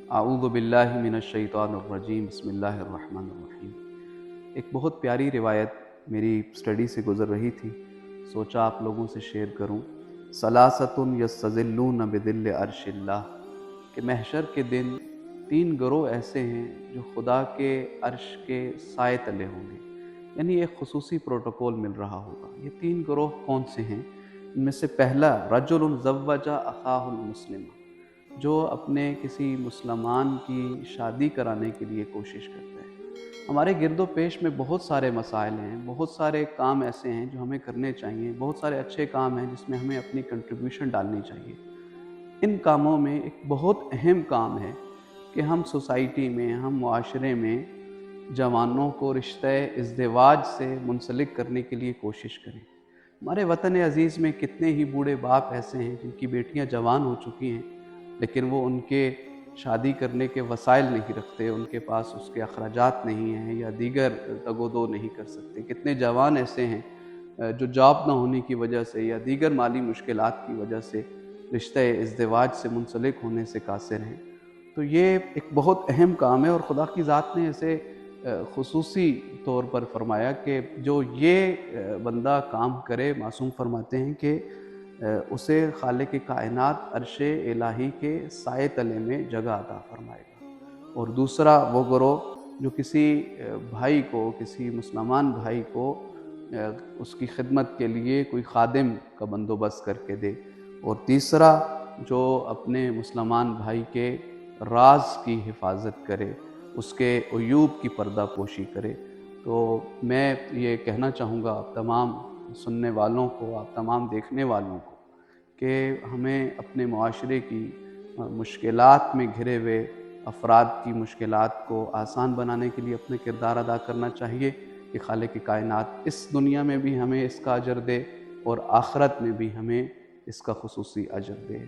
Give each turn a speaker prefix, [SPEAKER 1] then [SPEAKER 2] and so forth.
[SPEAKER 1] अऊज़ु बिल्लाहि मिनश्शैतानिर्रजीम बिस्मिल्लाहिर्रहमानिर्रहीम। एक बहुत प्यारी रिवायत मेरी स्टडी से गुज़र रही थी, सोचा आप लोगों से शेयर करूं। सलासतुन यस्तज़िल्लून बिज़िल्लि अर्शिल्लाह, कि महशर के दिन 3 गिरोह ऐसे हैं जो खुदा के अर्श के साए तले होंगे, यानी एक खुसूसी प्रोटोकॉल मिल रहा होगा। ये 3 गिरोह कौन से हैं? इनमें से पहला, रजुलुन ज़व्वजा अखाहुल मुस्लिमा, जो अपने किसी मुसलमान की शादी कराने के लिए कोशिश करते हैं। हमारे गिरदो पेश में बहुत सारे मसाइल हैं, बहुत सारे काम ऐसे हैं जो हमें करने चाहिए, बहुत सारे अच्छे काम हैं जिसमें हमें अपनी कंट्रीब्यूशन डालनी चाहिए। इन कामों में एक बहुत अहम काम है कि हम सोसाइटी में, हम मुआशरे में जवानों को रिश्ते इज़्दिवाज से मुंसलिक करने के लिए कोशिश करें। हमारे वतन अज़ीज़ में कितने ही बूढ़े बाप ऐसे हैं जिनकी बेटियां जवान हो चुकी हैं, लेकिन वो उनके शादी करने के वसाइल नहीं रखते, उनके पास उसके अखराजात नहीं हैं या दीगर दगोदो नहीं कर सकते। कितने जवान ऐसे हैं जो जॉब ना होने की वजह से या दीगर माली मुश्किलात की वजह से रिश्ते इज़्दिवाज से मुंसलिक होने से कासिर हैं। तो ये एक बहुत अहम काम है और खुदा की ज़ात ने इसे खुसूसी तौर पर फरमाया कि जो ये बंदा काम करे, मासूम फरमाते हैं कि उसे खालिक कायनात अर्शे इलाही के साए तले में जगह अता फरमाएगा। और दूसरा वो गिरोह जो किसी भाई को, किसी मुसलमान भाई को उसकी खिदमत के लिए कोई खादिम का बंदोबस्त करके दे। और तीसरा जो अपने मुसलमान भाई के राज की हिफाजत करे, उसके अयूब की पर्दा पोशी करे। तो मैं ये कहना चाहूँगा आप तमाम सुनने वालों को, आप तमाम देखने वालों को, कि हमें अपने मुआशरे की मुश्किलात में घिरे हुए अफराद की मुश्किलात को आसान बनाने के लिए अपने किरदार अदा करना चाहिए कि खालिक कायनात इस दुनिया में भी हमें इसका अजर दे और आखिरत में भी हमें इसका खुसूसी अजर दे।